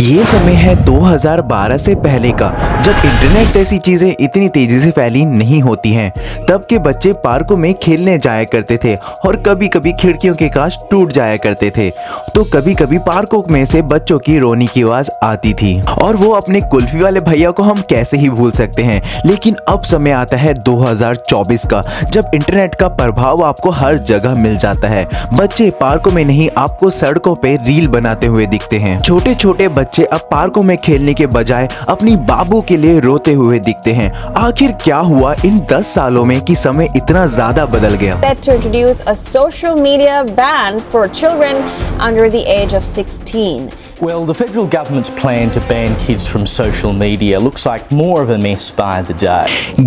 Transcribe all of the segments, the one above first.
ये समय है 2012 से पहले का, जब इंटरनेट जैसी चीजें इतनी तेजी से फैली नहीं होती हैं। तब के बच्चे पार्कों में खेलने जाया करते थे और कभी कभी खिड़कियों के कांच टूट जाया करते थे, तो कभी कभी पार्कों में से बच्चों की रोने की आवाज आती थी। और वो अपने कुल्फी वाले भैया को हम कैसे ही भूल सकते हैं। लेकिन अब समय आता है 2024 का, जब इंटरनेट का प्रभाव आपको हर जगह मिल जाता है। बच्चे पार्कों में नहीं, आपको सड़कों पे रील बनाते हुए दिखते हैं। छोटे छोटे बच्चे अब पार्कों में खेलने के बजाय अपनी बाबू के लिए रोते हुए दिखते हैं। आखिर क्या हुआ इन 10 सालों में कि समय इतना ज्यादा बदल गया। Set to introduce a social media ban for children under the age of 16. Well, the federal government's plan to ban kids from social media looks like more of a mess by the day.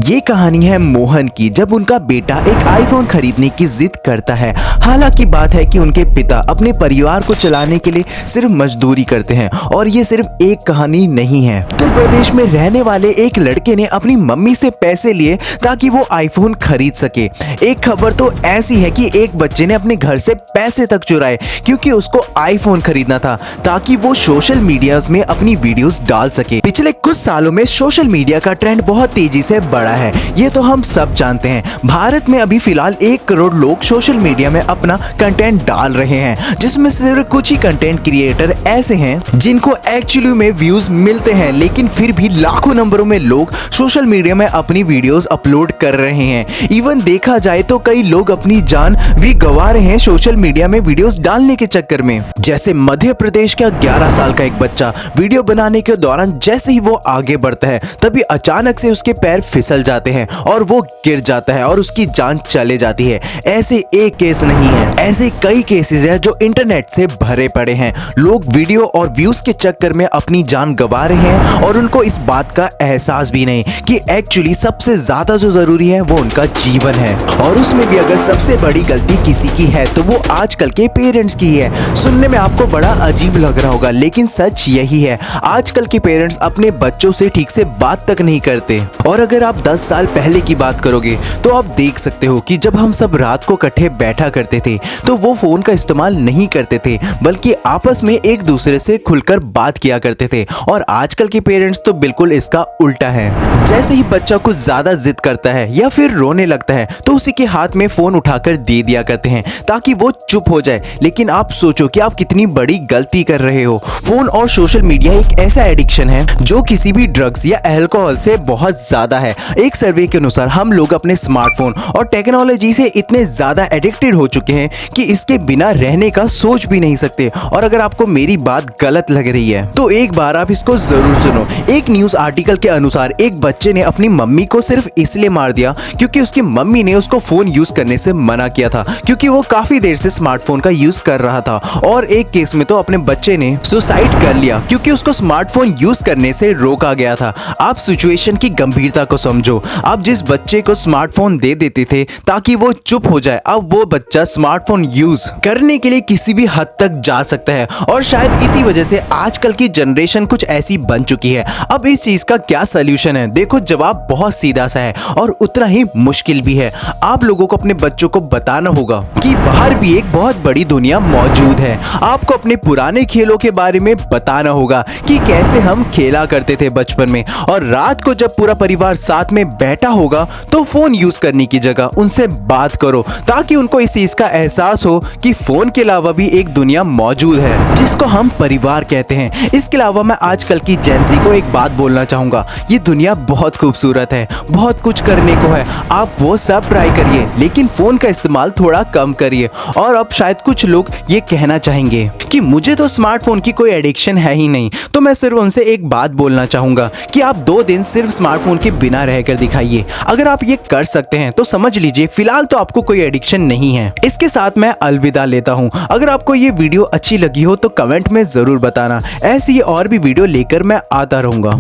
ये कहानी है मोहन की, जब उनका बेटा एक iPhone खरीदने की जिद करता है। हालांकि बात है कि उनके पिता अपने परिवार को चलाने के लिए सिर्फ मजदूरी करते हैं। और ये सिर्फ एक कहानी नहीं है। उत्तर प्रदेश में रहने वाले एक लड़के ने अपनी मम्मी से पैसे लिए ताकि वो आईफोन खरीद सके। एक खबर तो ऐसी है कि एक बच्चे ने अपने घर से पैसे तक चुराए क्योंकि उसको आईफोन खरीदना था, ताकि वो सोशल मीडिया में अपनी वीडियोस डाल सके। पिछले कुछ सालों में सोशल मीडिया का ट्रेंड बहुत तेजी से बढ़ा है, ये तो हम सब जानते हैं। भारत में अभी फिलहाल 1 करोड़ लोग सोशल मीडिया में अपना कंटेंट डाल रहे हैं, जिसमें सिर्फ कुछ ही कंटेंट क्रिएटर ऐसे हैं जिनको एक्चुअली में व्यूज मिलते हैं। लेकिन फिर भी लाखों नंबरों में लोग सोशल मीडिया में अपनी वीडियोस अपलोड कर रहे हैं। इवन देखा जाए तो कई लोग अपनी जान भी गंवा रहे हैं सोशल मीडिया में वीडियोस डालने के चक्कर में। जैसे मध्य प्रदेश का 11 साल का एक बच्चा वीडियो बनाने के दौरान जैसे ही वो आगे बढ़ता है, तभी अचानक से उसके पैर फिसल जाते हैं और वो गिर जाता है और उसकी जान चले जाती है। ऐसे एक केस नहीं है, ऐसे कई केसेस हैं जो इंटरनेट से भरे पड़े हैं। लोग वीडियो और व्यूज के चक्कर में अपनी जान गंवा रहे हैं और उनको इस बात का एहसास भी नहीं कि एक्चुअली सबसे ज्यादा जो जरूरी है वो उनका जीवन है। और उसमें भी अगर सबसे बड़ी गलती किसी की है तो वो आजकल के पेरेंट्स की है। सुनने में आपको बड़ा अजीब लग रहा होगा, लेकिन सच यही है। आजकल के पेरेंट्स अपने बच्चों से ठीक से बात तक नहीं करते। और अगर आप 10 साल पहले की बात करोगे तो आप देख सकते हो कि जब हम सब रात को इकट्ठे बैठा करते थे तो वो फोन का इस्तेमाल नहीं करते थे, बल्कि आपस में एक दूसरे से खुलकर बात किया करते थे। और आजकल के पेरेंट्स तो बिल्कुल इसका उल्टा है। जैसे ही बच्चा कुछ ज्यादा जिद करता है या फिर रोने लगता है तो उसी के हाथ में फोन उठाकर दे दिया करते हैं ताकि वो चुप हो जाए। लेकिन आप सोचो कि आप कितनी बड़ी गलती कर रहे हो। फोन और सोशल मीडिया एक ऐसा एडिक्शन है जो किसी भी ड्रग्स या अल्कोहल से बहुत ज्यादा है। एक सर्वे के अनुसार हम लोग अपने स्मार्टफोन और टेक्नोलॉजी से इतने ज्यादा एडिक्टेड हो चुके हैं कि इसके बिना रहने का सोच भी नहीं सकते। और अगर आपको मेरी बात गलत लग रही है तो एक बार आप इसको जरूर सुनो। एक न्यूज आर्टिकल के अनुसार एक बच्चे ने अपनी मम्मी को सिर्फ इसलिए मार दिया क्योंकि उसकी मम्मी ने उसको फोन यूज करने से मना किया था, क्योंकि वो काफी देर से स्मार्टफोन का यूज कर रहा था। और एक केस में तो अपने बच्चे ने सुसाइड कर लिया क्योंकि उसको स्मार्टफोन यूज करने से रोका गया था। आप सिचुएशन की गंभीरता को समझो। आप जिस बच्चे को स्मार्टफोन दे देते थे ताकि वो चुप हो जाए, अब वो बच्चा स्मार्टफोन यूज करने के लिए किसी भी हद तक जा सकता है। और शायद इसी वजह से आजकल की जनरेशन कुछ ऐसी बन चुकी है। अब इस चीज का क्या सलूशन है? देखो, जवाब बहुत सीधा सा है और उतना ही मुश्किल भी है। आप लोगों को अपने बच्चों को बताना होगा कि बाहर भी एक बहुत बड़ी दुनिया मौजूद है। आपको अपने पुराने खेलों के बारे में बताना होगा कि कैसे हम खेला करते थे बचपन में। और रात को जब पूरा परिवार साथ में बैठा होगा तो फोन यूज करने की जगह उनसे बात करो, ताकि उनको इस चीज का एहसास हो कि फोन के अलावा भी एक दुनिया मौजूद है जिसको हम परिवार कहते हैं। इसके अलावा मैं आजकल की जेंजी को एक बात बोलना चाहूंगा, ये दुनिया बहुत खूबसूरत है, बहुत कुछ करने को है। आप वो सब ट्राई करिए, लेकिन फोन का इस्तेमाल थोड़ा कम करिए। और अब शायद कुछ लोग ये कहना चाहेंगे कि मुझे तो स्मार्टफोन की कोई एडिक्शन है ही नहीं, तो मैं सिर्फ उनसे एक बात बोलना चाहूंगा कि आप 2 दिन सिर्फ स्मार्टफोन के बिना रहकर दिखाइए। अगर आप ये कर सकते हैं तो समझ लीजिए फिलहाल तो आपको कोई एडिक्शन नहीं है। इसके साथ मैं अलविदा लेता हूँ। अगर आपको ये वीडियो अच्छी लगी हो तो कमेंट में जरूर बताना। ऐसी और भी वीडियो लेकर मैं आता रहूंगा।